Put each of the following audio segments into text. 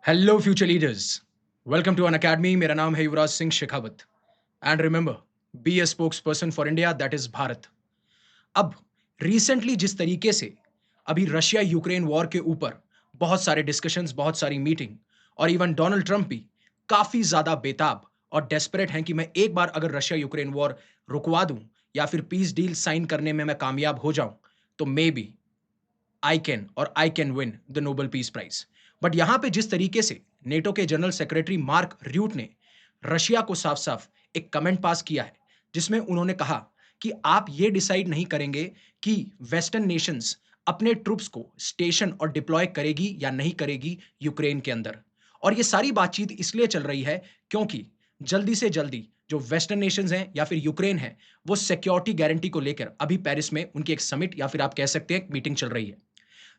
Hello future leaders, welcome to Unacademy. मेरा नाम है Yuvraj Singh Shekhawat and remember, be a spokesperson for India, that is Bharat. अब recently जिस तरीके से अभी रशिया यूक्रेन वॉर के ऊपर बहुत सारे डिस्कशंस, बहुत सारी मीटिंग और इवन डोनाल्ड ट्रंप भी काफी ज्यादा बेताब और डेस्परेट हैं कि मैं एक बार अगर रशिया यूक्रेन वॉर रुकवा दूं या फिर पीस डील साइन करने में मैं कामयाब हो जाऊं तो maybe I can win the Nobel peace prize. But यहां पे जिस तरीके से नेटो के जनरल सेक्रेटरी मार्क र्यूट ने रशिया को साफ साफ एक कमेंट पास किया है, जिसमें उन्होंने कहा कि आप ये डिसाइड नहीं करेंगे कि वेस्टर्न नेशंस अपने ट्रूप्स को स्टेशन और डिप्लॉय करेगी या नहीं करेगी यूक्रेन के अंदर। और ये सारी बातचीत इसलिए चल रही है क्योंकि जल्दी से जल्दी जो वेस्टर्न नेशंस हैं या फिर यूक्रेन है, वो सिक्योरिटी गारंटी को लेकर अभी पेरिस में उनकी एक समिट या फिर आप कह सकते हैं एक मीटिंग चल रही है।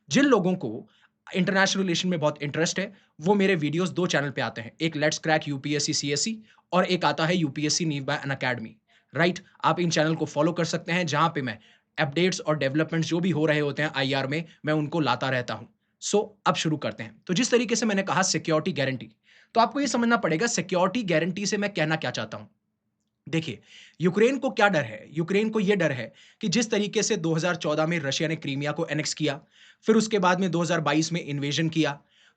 जिन लोगों को इंटरनेशनल रिलेशन में बहुत इंटरेस्ट है, वो मेरे वीडियोस 2 चैनल पे आते हैं। एक लेट्स क्रैक यूपीएससी सीएसई और एक आता है यूपीएससी नीव बाय अन अकेडमी, राइट? आप इन चैनल को फॉलो कर सकते हैं, जहां पे मैं अपडेट्स और डेवलपमेंट्स जो भी हो रहे होते हैं आईआर में, मैं उनको लाता रहता हूं। सो अब शुरू करते हैं। तो जिस तरीके से मैंने कहा सिक्योरिटी गारंटी, तो आपको ये समझना पड़ेगा सिक्योरिटी गारंटी से मैं कहना क्या चाहता हूं। देखिए, यूक्रेन को क्या डर है? यूक्रेन को ये डर है कि जिस तरीके से 2014 में रशिया ने क्रीमिया को एनेक्स किया, फिर उसके बाद में 2022 में इन्वेजन किया,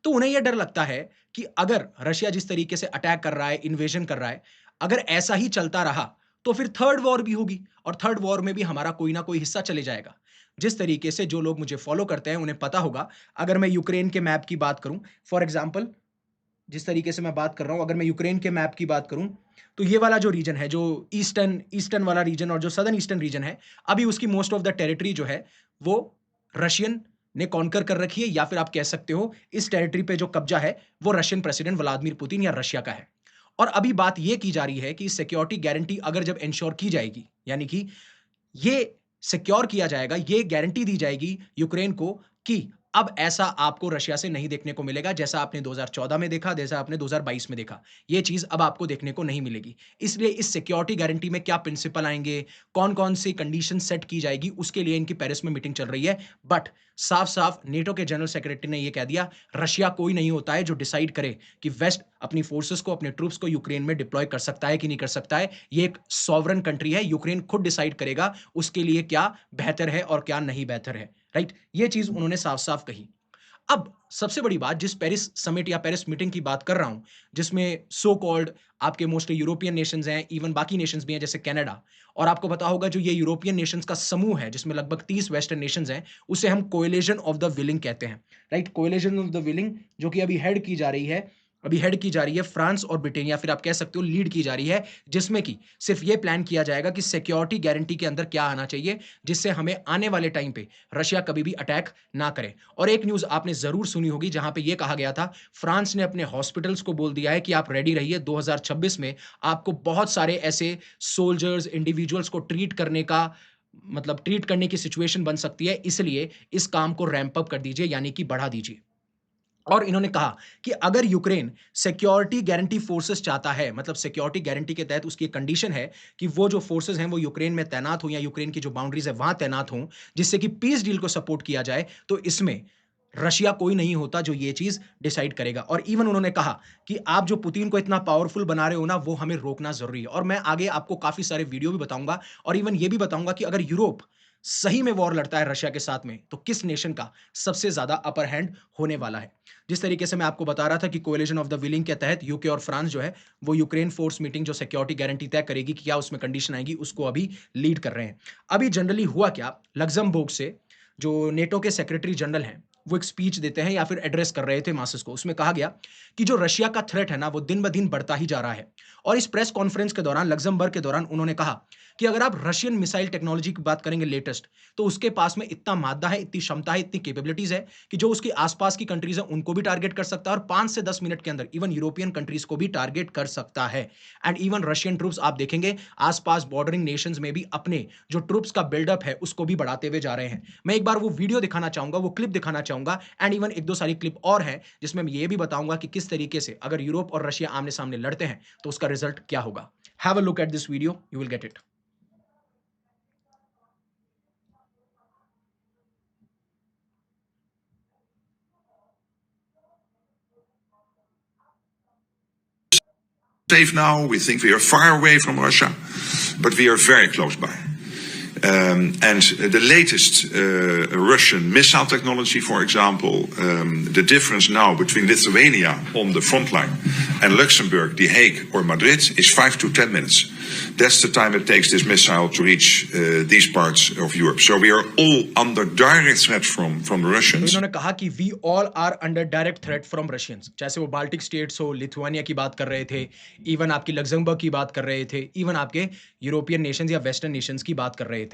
तो उन्हें ये डर लगता है कि अगर रशिया जिस तरीके से अटैक कर रहा है, इन्वेजन कर रहा है, अगर ऐसा ही चलता रहा, तो फिर थर्ड वॉर भी होगी और थर्ड वॉर में भी हमारा कोई ना कोई हिस्सा चले जाएगा। जिस तरीके से जो लोग मुझे फॉलो करते हैं, उन्हें पता होगा, अगर मैं यूक्रेन के मैप की बात करूँ, फॉर एग्ज़ाम्पल जिस तरीके से मैं बात कर रहा हूँ, अगर मैं यूक्रेन के मैप की बात करूँ, तो ये वाला जो रीजन है, जो ईस्टर्न ईस्टर्न वाला रीजन और जो सदर्न ईस्टर्न रीजन है, अभी उसकी मोस्ट ऑफ द टेरिटरी जो है, वो रशियन ने कॉन्कर कर रखी है, या फिर आप कह सकते हो इस टेरिटरी पे जो कब्जा है, वो रशियन प्रेसिडेंट व्लादिमीर पुतिन या रशिया का है। और अभी बात ये की जा रही है कि सिक्योरिटी गारंटी अगर जब एंश्योर की जाएगी, यानी कि ये सिक्योर किया जाएगा, ये गारंटी दी जाएगी यूक्रेन को कि अब ऐसा आपको रशिया से नहीं देखने को मिलेगा, जैसा आपने 2014 में देखा, जैसा आपने 2022 में देखा। ये चीज़ अब आपको देखने को नहीं मिलेगी। इसलिए इस सिक्योरिटी गारंटी में क्या प्रिंसिपल आएँगे, कौन-कौन सी कंडीशन सेट की जाएगी, उसके लिए इनकी पेरिस में मीटिंग चल रही है। बट साफ-साफ नेटो के जनरल सेक्रेटरी ने ये कह दिया, रशिया कोई नहीं होता है जो डिसाइड करे कि वेस्ट अपनी फोर्सेस को, अपने ट्रूप्स को यूक्रेन में डिप्लॉय कर सकता है कि नहीं कर सकता है। ये एक सॉवरेन कंट्री है, यूक्रेन खुद डिसाइड करेगा उसके लिए क्या बेहतर है और क्या नहीं बेहतर है, राइट? ये चीज़ उन्होंने साफ-साफ कही। अब सबसे बड़ी बात, जिस पेरिस समिट या पेरिस मीटिंग की बात कर रहा हूं, जिसमें सो कॉल्ड आपके मोस्टली यूरोपियन नेशंस हैं, इवन बाकी नेशंस भी हैं जैसे कनाडा। और आपको पता होगा जो ये यूरोपियन नेशंस का समूह है, जिसमें लगभग 30 वेस्टर्न नेशंस हैं, उसे हम कोएलिशन ऑफ द विलिंग कहते हैं, right? Coalition of the willing, जो कि अभी हेड की जा रही है फ्रांस और ब्रिटेन, या फिर आप कह सकते हो लीड की जा रही है, जिसमें कि सिर्फ ये प्लान किया जाएगा कि सिक्योरिटी गारंटी के अंदर क्या आना चाहिए, जिससे हमें आने वाले टाइम पे रशिया कभी भी अटैक ना करे। और एक न्यूज़ आपने ज़रूर सुनी होगी, जहाँ पे ये कहा गया था, फ्रांस ने अपने हॉस्पिटल्स को बोल दिया है कि आप रेडी रहिए, 2026 में आपको बहुत सारे ऐसे सोल्जर्स, इंडिविजुअल्स को ट्रीट करने की सिचुएशन बन सकती है, इसलिए इस काम को रैंप अप कर दीजिए, यानी कि बढ़ा दीजिए। और इन्होंने कहा कि अगर यूक्रेन सिक्योरिटी गारंटी फोर्सेस चाहता है, मतलब सिक्योरिटी गारंटी के तहत उसकी एक कंडीशन है कि वो जो फोर्सेस हैं वो यूक्रेन में तैनात हों या यूक्रेन की जो बाउंड्रीज है वहां तैनात हों, जिससे कि पीस डील को सपोर्ट किया जाए, तो इसमें रशिया कोई नहीं होता जो ये चीज डिसाइड करेगा। और इवन उन्होंने कहा कि आप जो पुतिन को इतना पावरफुल बना रहे हो ना, वो हमें रोकना जरूरी है। और मैं आगे आपको काफी सारे वीडियो भी बताऊंगा और इवन ये भी बताऊंगा कि अगर यूरोप सही में वॉर लड़ता है रशिया के साथ में, तो किस नेशन का सबसे ज्यादा अपर हैंड होने वाला है। जिस तरीके से मैं आपको बता रहा था कि कोएलिशन ऑफ द विलिंग के तहत यूके और फ्रांस जो है, वो यूक्रेन फोर्स मीटिंग जो सिक्योरिटी गारंटी तय करेगी कि क्या उसमें कंडीशन आएगी, उसको अभी लीड कर रहे हैं। अभी जनरली हुआ क्या, लग्जमबर्ग से जो नेटो के सेक्रेटरी जनरल हैं, वो एक स्पीच देते हैं या फिर एड्रेस कर रहे थे मासेस को। उसमें कहा गया कि जो रशिया का थ्रेट है ना, वो दिन ब दिन बढ़ता ही जा रहा है। और इस प्रेस कॉन्फ्रेंस के दौरान, लग्जमबर्ग के दौरान, उन्होंने कहा कि अगर आप रशियन मिसाइल टेक्नोलॉजी की बात करेंगे लेटेस्ट, तो उसके पास में इतना मादा है, इतनी क्षमता है, इतनी कैपेबिलिटीज है कि जो उसके आसपास की कंट्रीज है उनको भी टारगेट कर सकता है, और 5 से 10 मिनट के अंदर इवन यूरोपियन कंट्रीज को भी टारगेट कर सकता है। एंड इवन रशियन ट्रूप्स आप देखेंगे आसपास बॉर्डरिंग नेशंस में भी अपने जो ट्रूप्स का बिल्डअप है उसको भी बढ़ाते हुए जा रहे हैं। मैं एक बार वो वीडियो दिखाना चाहूंगा, वो क्लिप दिखाना चाहूंगा, एंड इवन एक दो सारी क्लिप और हैं जिसमें मैं ये भी बताऊंगा कि किस तरीके से अगर यूरोप और रशिया आमने सामने लड़ते हैं तो उसका रिजल्ट क्या होगा। Have a look at this video, you will get it. safe now. We think we are far away from Russia, but we are very close by. And the latest Russian missile technology, for example, the difference now between Lithuania on the front line and Luxembourg, The Hague, or Madrid is 5 to 10 minutes. That's the time it takes this missile to reach these parts of Europe. So we are all under direct threat from the तो Russians. इन्होंने कहा कि we all are under direct threat from Russians, जैसे वो Baltic states हो, Lithuania की बात कर रहे थे, इवन आपकी लग्जमबर्ग की बात कर रहे थे, इवन आपके यूरोपियन नेशंस या वेस्टर्न नेशंस की बात कर रहे थे।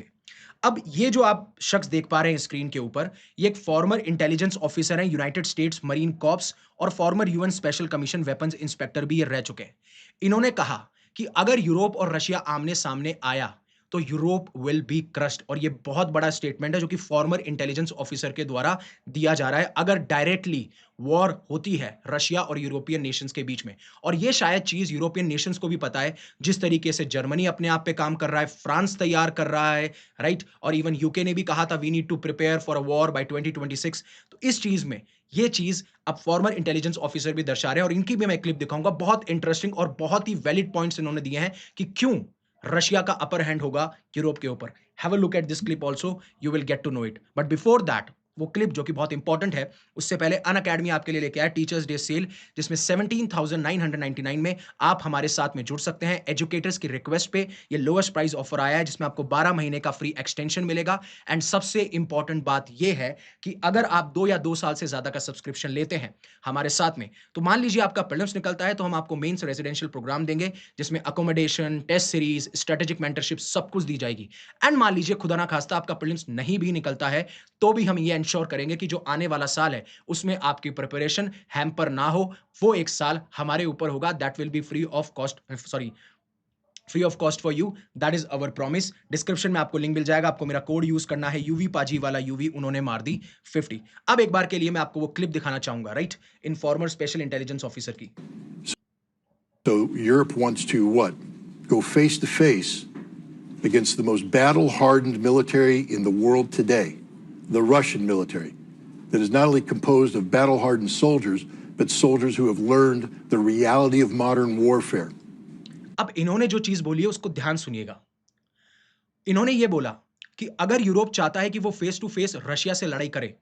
अब ये जो आप शख्स देख पा रहे हैं स्क्रीन के ऊपर, ये एक फॉर्मर इंटेलिजेंस ऑफिसर है यूनाइटेड स्टेट्स मरीन कॉर्प्स और farmer UN special commission weapons inspector भी ये रह चुके हैं। इन्होंने कहा कि अगर यूरोप और रशिया आमने सामने आया तो यूरोप विल बी क्रश्ड, और ये बहुत बड़ा स्टेटमेंट है जो कि फॉर्मर इंटेलिजेंस ऑफिसर के द्वारा दिया जा रहा है अगर डायरेक्टली वॉर होती है रशिया और यूरोपियन नेशंस के बीच में। और ये शायद चीज यूरोपियन नेशंस को भी पता है, जिस तरीके से जर्मनी अपने आप पे काम कर रहा है, फ्रांस तैयार कर रहा है, राइट, और इवन यूके ने भी कहा था we need to prepare for a war by 2026। तो इस चीज में ये चीज अब फॉर्मर इंटेलिजेंस ऑफिसर भी दर्शा रहे हैं, और इनकी भी मैं क्लिप दिखाऊंगा। बहुत इंटरेस्टिंग और बहुत ही वैलिड पॉइंट्स इन्होंने दिए हैं कि क्यों रशिया का अपर हैंड होगा यूरोप के ऊपर। Have a look at this clip also, you will get to know it. But before that, वो क्लिप जो कि बहुत इंपॉर्टेंट है, उससे पहले अन अकेडमी आपके लिए लेके आया टीचर्स डे सेल, जिसमें 17,999 में आप हमारे साथ में जुड़ सकते हैं। एजुकेटर्स की रिक्वेस्ट पे ये लोएस्ट प्राइस ऑफर आया है, जिसमें आपको 12 महीने का फ्री एक्सटेंशन मिलेगा। एंड सबसे इंपॉर्टेंट बात ये है कि अगर आप 2 या 2 साल से ज्यादा का सब्सक्रिप्शन लेते हैं हमारे साथ में, तो मान लीजिए आपका प्रीलिम्स निकलता है, तो हम आपको मेंस रेजिडेंशियल प्रोग्राम देंगे, जिसमें accommodation, test series, strategic mentorship सब कुछ दी जाएगी। एंड मान लीजिए खुदा ना खास्ता आपका प्रीलिम्स नहीं भी निकलता है, तो भी हम ये इंश्योर करेंगे कि जो आने वाला साल है उसमें आपकी प्रिपरेशन हैम्पर ना हो। वो एक साल हमारे ऊपर होगा, that will be free of cost, sorry, free of cost for you, that is our promise. Description में आपको लिंक मिल जाएगा, आपको मेरा कोड यूज करना है, यूवी पाजी वाला यूवी उन्होंने मार दी 50। अब एक बार के लिए मैं आपको वो क्लिप दिखाना चाहूंगा, right, informer special intelligence officer की। So Europe wants to what? Go face to face against the most battle-hardened military in the world today, the Russian military, that is not only composed of battle-hardened soldiers, but soldiers who have learned the reality of modern warfare. अब इन्होंने जो चीज बोली है उसको ध्यान सुनिएगा। इन्होंने ये बोला कि अगर यूरोप चाहता है कि वो फेस टू फेस रशिया से लड़ाई करे,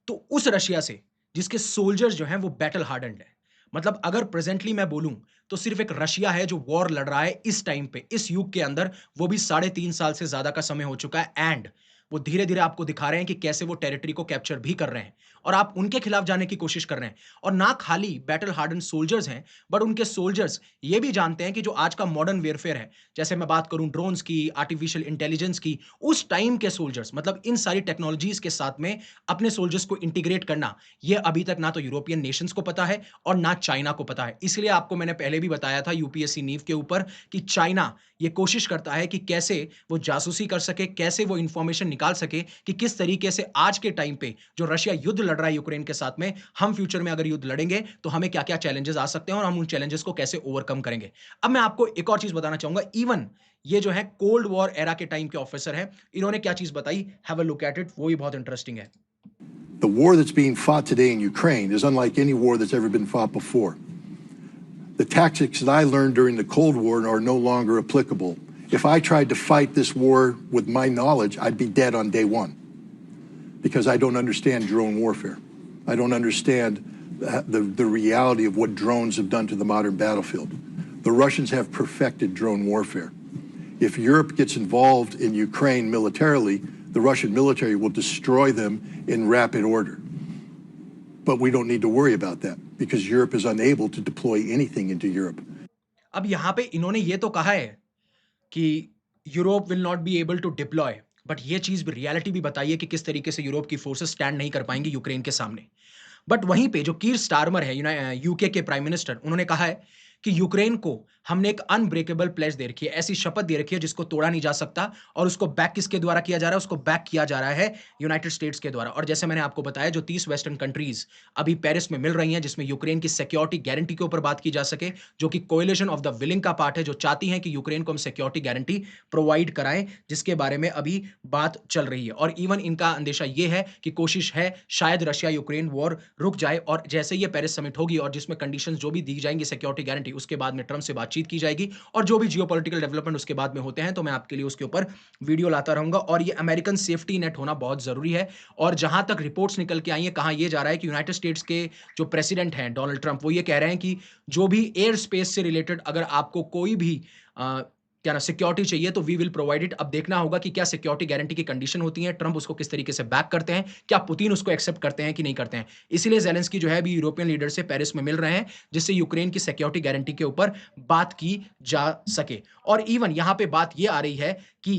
तो उस रशिया से जिसके सोल्जर्स जो हैं वो बैटल हार्डन्ड है। मतलब अगर प्रेजेंटली मैं बोलूं तो सिर्फ एक रशिया है जो वॉर लड़ रहा है इस टाइम पे, इस युग के अंदर, वो भी 3.5 साल से ज्यादा का समय हो चुका है। एंड वो धीरे धीरे आपको दिखा रहे हैं कि कैसे वो टेरिटरी को कैप्चर भी कर रहे हैं, और आप उनके खिलाफ जाने की कोशिश कर रहे हैं। और ना खाली बैटल हार्डन सोल्जर्स हैं, बट उनके सोल्जर्स ये भी जानते हैं कि जो आज का मॉडर्न वेयरफेयर है, जैसे मैं बात करूं ड्रोन्स की, आर्टिफिशियल इंटेलिजेंस की, उस टाइम के सोल्जर्स, मतलब इन सारी टेक्नोलॉजीज के साथ में अपने सोल्जर्स को इंटीग्रेट करना, ये अभी तक ना तो यूरोपियन नेशंस को पता है और ना चाइना को पता है। इसलिए आपको मैंने पहले भी बताया था यूपीएससी नीव के ऊपर कि चाइना ये कोशिश करता है कि कैसे वो जासूसी कर सके, कैसे वो इंफॉर्मेशन निकाल सके कि किस तरीके से आज के टाइम पे जो रशिया युद्ध लड़ रहा है यूक्रेन के साथ में, हम फ्यूचर में अगर युद्ध लड़ेंगे तो हमें क्या क्या चैलेंजेस आ सकते हैं और हम उन चैलेंजेस को कैसे ओवरकम करेंगे। अब मैं आपको एक और चीज बताना चाहूंगा, इवन ये जो है कोल्ड वॉर एरा के टाइम के ऑफिसर हैं, इन्होंने क्या चीज बताई, have a look at it, वो भी बहुत इंटरेस्टिंग है। The war that's being fought today in Ukraine is unlike any war that's ever been fought before. The tactics that I learned during the Cold War are no longer applicable. If I tried to fight this war with my knowledge, I'd be dead on day one because I don't understand drone warfare. I don't understand the reality of what drones have done to the modern battlefield. The Russians have perfected drone warfare. If Europe gets involved in Ukraine militarily, the Russian military will destroy them in rapid order. But we don't need to worry about that because Europe is unable to deploy anything into Europe. अब यहां पे इन्होंने ये तो कहा है कि Europe will not be able to deploy, but ये चीज भी रियलिटी भी बताइए कि किस तरीके से यूरोप की फोर्सेस स्टैंड नहीं कर पाएंगी यूक्रेन के सामने। बट वहीं पे जो कीर स्टारमर है यूके के प्राइम मिनिस्टर, उन्होंने कहा है कि यूक्रेन को हमने एक अनब्रेकेबल प्लेज दे रखी है, ऐसी शपथ दे रखी है जिसको तोड़ा नहीं जा सकता, और उसको बैक किसके द्वारा किया जा रहा है, उसको बैक किया जा रहा है यूनाइटेड स्टेट्स के द्वारा। और जैसे मैंने आपको बताया, जो 30 वेस्टर्न कंट्रीज अभी पेरिस में मिल रही हैं, जिसमें यूक्रेन की सिक्योरिटी गारंटी के ऊपर बात की जा सके, जो कि कोएलिशन ऑफ द विलिंग का पार्ट है, जो चाहती हैं कि यूक्रेन को हम सिक्योरिटी गारंटी प्रोवाइड कराएं, जिसके बारे में अभी बात चल रही है। और इवन इनका अंदेशा यह है कि कोशिश है शायद रशिया यूक्रेन वॉर रुक जाए, और जैसे ये पेरिस समिट होगी और जिसमें कंडीशंस जो भी दी जाएंगी सिक्योरिटी गारंटी, पार्टी, उसके बाद में ट्रंप से बातचीत की जाएगी और जो भी जियोपॉलिटिकल डेवलपमेंट उसके बाद में होते हैं तो मैं आपके लिए उसके ऊपर वीडियो लाता रहूंगा। और ये अमेरिकन सेफ्टी नेट होना बहुत जरूरी है। और जहां तक रिपोर्ट्स निकल के आई है, कहा यह जा रहा है कि यूनाइटेड स्टेट्स के जो प्रेसिडेंट हैं डोनाल्ड ट्रंप, वो ये कह रहे हैं कि जो भी एयर स्पेस से रिलेटेड अगर आपको कोई भी क्या ना सिक्योरिटी चाहिए तो वी विल प्रोवाइड इट। अब देखना होगा कि क्या सिक्योरिटी गारंटी की कंडीशन होती है, ट्रंप उसको किस तरीके से बैक करते हैं, क्या पुतिन उसको एक्सेप्ट करते हैं कि नहीं करते हैं। इसीलिए ज़ेलेंस्की जो है अभी यूरोपियन लीडर से पेरिस में मिल रहे हैं, जिससे यूक्रेन की सिक्योरिटी गारंटी के ऊपर बात की जा सके। और इवन यहां पे बात यह आ रही है कि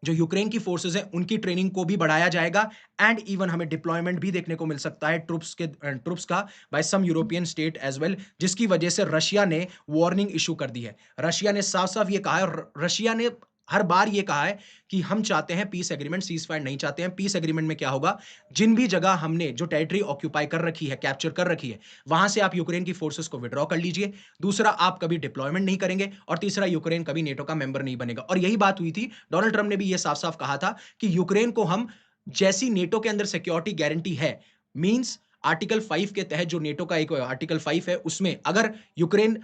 जो यूक्रेन की फोर्सेस हैं उनकी ट्रेनिंग को भी बढ़ाया जाएगा एंड इवन हमें डिप्लॉयमेंट भी देखने को मिल सकता है ट्रुप्स का by some European state as well, जिसकी वजह से रशिया ने वार्निंग इशू कर दी है। रशिया ने साफ साफ ये कहा है, रशिया ने हर बार ये कहा है कि हम चाहते हैं पीस एग्रीमेंट, सीज फायर नहीं चाहते हैं। पीस एग्रीमेंट में क्या होगा, जिन भी जगह हमने जो टेरिटरी ऑक्यूपाई कर रखी है, कैप्चर कर रखी है, वहां से आप यूक्रेन की फोर्सेस को विड्रॉ कर लीजिए। दूसरा, आप कभी डिप्लॉयमेंट नहीं करेंगे। और तीसरा, यूक्रेन कभी नेटो का मेंबर नहीं बनेगा। और यही बात हुई थी, डोनाल्ड ट्रंप ने भी यह साफ साफ कहा था कि यूक्रेन को हम जैसी नेटो के अंदर सिक्योरिटी गारंटी है, मींस आर्टिकल 5 के तहत जो नेटो का एक आर्टिकल 5 है, उसमें अगर यूक्रेन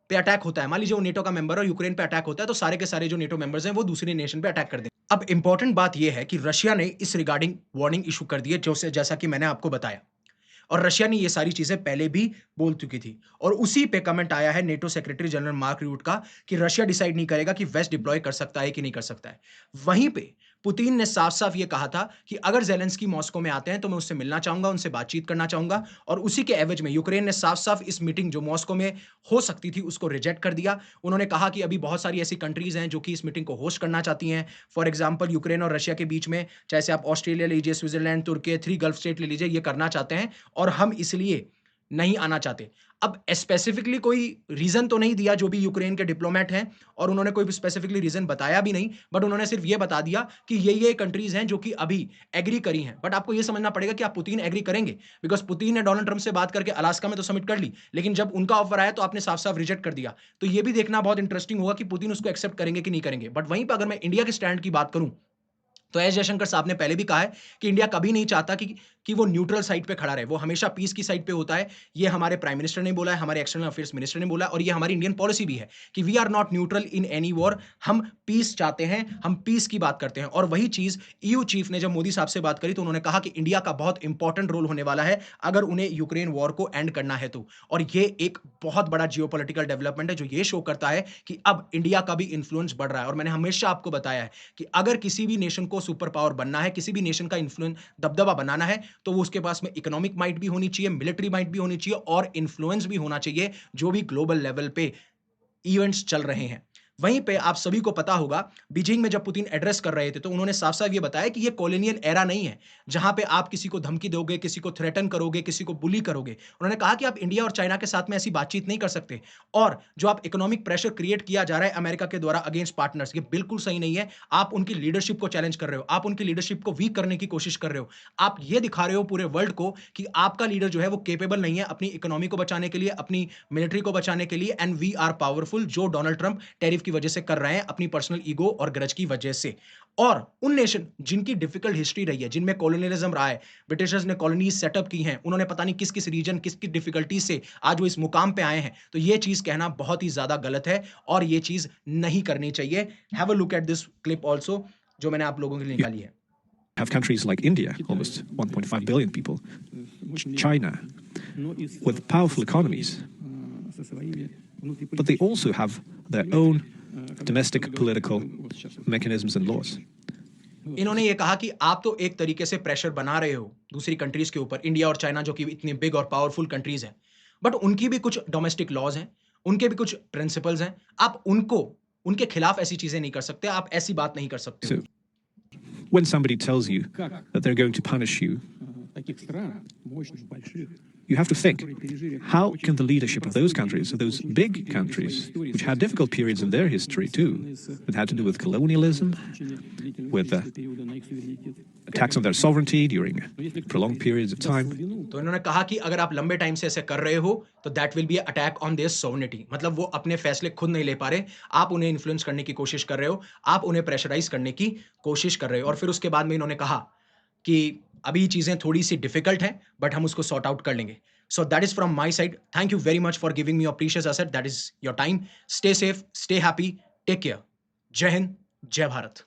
पे अटैक होता है, मान लीजिए वो नेटो का मेंबर और यूक्रेन पे अटैक होता है, तो सारे के सारे जो नेटो मेंबर्स हैं वो दूसरे नेशन पे अटैक कर दें। अब इंपॉर्टेंट बात यह है कि रशिया ने इस रिगार्डिंग वार्निंग इशू कर दी है, जैसा कि मैंने आपको बताया। और रशिया ने ये सारी चीजें पहले भी बोल चुकी थी। और उसी पे कमेंट आया है NATO secretary general Mark Rutte का कि रशिया डिसाइड नहीं करेगा कि वेस्ट डिप्लॉय कर सकता है कि नहीं कर सकता है। वहीं पे पुतिन ने साफ साफ ये कहा था कि अगर ज़ेलेंस्की मॉस्को में आते हैं तो मैं उससे मिलना चाहूंगा, उनसे बातचीत करना चाहूंगा। और उसी के एवज में यूक्रेन ने साफ साफ इस मीटिंग जो मॉस्को में हो सकती थी उसको रिजेक्ट कर दिया। उन्होंने कहा कि अभी बहुत सारी ऐसी कंट्रीज हैं जो कि इस मीटिंग को होस्ट करना चाहती हैं। फॉर एग्जाम्पल, यूक्रेन और रशिया के बीच में, चाहे से आप ऑस्ट्रेलिया लीजिए, स्विट्जरलैंड, तुर्की, 3 गल्फ स्टेट ले लीजिए, ये करना चाहते हैं और हम इसलिए नहीं आना चाहते। अब स्पेसिफिकली कोई रीजन तो नहीं दिया जो भी यूक्रेन के डिप्लोमेट हैं, और उन्होंने कोई स्पेसिफिकली रीजन बताया भी नहीं, बट उन्होंने सिर्फ ये बता दिया कि ये कंट्रीज हैं जो कि अभी एग्री करी हैं। बट आपको ये समझना पड़ेगा कि आप पुतिन एग्री करेंगे, बिकॉज पुतिन ने डोनाल्ड ट्रंप से बात करके अलास्का में तो सबमिट कर ली, लेकिन जब उनका ऑफर आया तो आपने साफ साफ रिजेक्ट कर दिया। तो ये भी देखना बहुत इंटरेस्टिंग होगा कि पुतिन उसको एक्सेप्ट करेंगे कि नहीं करेंगे। बट वहीं पर अगर मैं इंडिया के स्टैंड की बात करूं तो एस जयशंकर साहब ने पहले भी कहा है कि इंडिया कभी नहीं चाहता कि वो न्यूट्रल साइड पे खड़ा रहे, वो हमेशा पीस की साइड पे होता है। ये हमारे प्राइम मिनिस्टर ने बोला है, हमारे एक्सटर्नल अफेयर्स मिनिस्टर ने बोला है, और ये हमारी इंडियन पॉलिसी भी है कि we are not neutral in any war. हम पीस चाहते हैं, हम पीस की बात करते हैं। और वही चीज ईयू चीफ ने जब मोदी साहब से बात करी तो उन्होंने कहा कि इंडिया का बहुत इंपॉर्टेंट रोल होने वाला है अगर उन्हें यूक्रेन वॉर को एंड करना है तो। और ये एक बहुत बड़ा जियोपॉलिटिकल डेवलपमेंट है जो ये शो करता है कि अब इंडिया का भी इन्फ्लुएंस बढ़ रहा है। और मैंने हमेशा आपको बताया है कि अगर किसी भी नेशन को सुपर पावर बनना है, किसी भी नेशन का इन्फ्लुएंस दबदबा बनाना है, तो वो उसके पास में इकोनॉमिक माइट भी होनी चाहिए, मिलिट्री माइट भी होनी चाहिए और इन्फ्लुएंस भी होना चाहिए जो भी ग्लोबल लेवल पे इवेंट्स चल रहे हैं। वहीं पे आप सभी को पता होगा, बीजिंग में जब पुतिन एड्रेस कर रहे थे तो उन्होंने साफ साफ ये बताया कि ये कॉलोनियल एरा नहीं है जहां पे आप किसी को धमकी दोगे, किसी को थ्रेटन करोगे, किसी को बुली करोगे। उन्होंने कहा कि आप इंडिया और चाइना के साथ में ऐसी बातचीत नहीं कर सकते, और जो आप इकोनॉमिक प्रेशर क्रिएट किया जा रहा है अमेरिका के द्वारा अगेंस्ट पार्टनर्स, ये बिल्कुल सही नहीं है। आप उनकी लीडरशिप को चैलेंज कर रहे हो, आप उनकी लीडरशिप को वीक करने की कोशिश कर रहे हो। आप ये दिखा रहे हो पूरे वर्ल्ड को कि आपका लीडर जो है वो केपेबल नहीं है अपनी इकोनॉमी को बचाने के लिए, अपनी मिलिट्री को बचाने के लिए, एंड वी आर पावरफुल, जो डोनाल्ड ट्रंप टैरिफ की वजह से कर रहे हैं अपनी पर्सनल ईगो और ग्रज की वजह से। और उन नेशन जिनकी डिफिकल्ट हिस्ट्री रही है, जिनमें कॉलोनियलिज्म रहा है, ब्रिटिशर्स ने कॉलोनीज सेटअप की हैं, उन्होंने पता नहीं किस किस रीजन, किस किस डिफिकल्टी से आज वो इस मुकाम पे आए हैं, तो ये चीज कहना बहुत ही ज्यादा गलत है और ये चीज नहीं करनी चाहिए। Have a look at this clip also जो मैंने आप लोगों के लिए निकाली है। Have countries like India, almost 1.5 billion people, China, with powerful economies, but they also have their own domestic political mechanisms and laws. इन्होंने ये कहा कि आप तो एक तरीके से प्रेशर बना रहे हो दूसरी कंट्रीज के ऊपर, इंडिया और चाइना जो कि इतनी बिग और पावरफुल कंट्रीज हैं, बट उनकी भी कुछ डोमेस्टिक लॉज हैं, उनके भी कुछ प्रिंसिपल्स हैं। आप उनके खिलाफ ऐसी चीजें नहीं कर सकते, आप ऐसी बात नहीं कर सकते। So, when somebody tells you that they're going to punish you, you have to think, how can the leadership of those countries, of those big countries, which had difficult periods in their history too, that had to do with colonialism, with attacks on their sovereignty during prolonged periods of time. तो इन्होंने कहा कि अगर आप लंबे time से ऐसे कर रहे हो तो that will be attack on their sovereignty, मतलब वो अपने फैसले खुद नहीं ले पा रहे, आप उन्हें इन्फ्लुएंस करने की कोशिश कर रहे हो, आप उन्हें प्रेशराइज करने की कोशिश कर रहे हो। और फिर उसके बाद में इन्होंने कहा कि अभी चीजें थोड़ी सी डिफिकल्ट हैं बट हम उसको सॉर्ट आउट कर लेंगे। So that is from my side. Thank you very much for giving me your precious asset. That is your time. Stay safe, stay happy, take care. Jai Hind, Jai Bharat.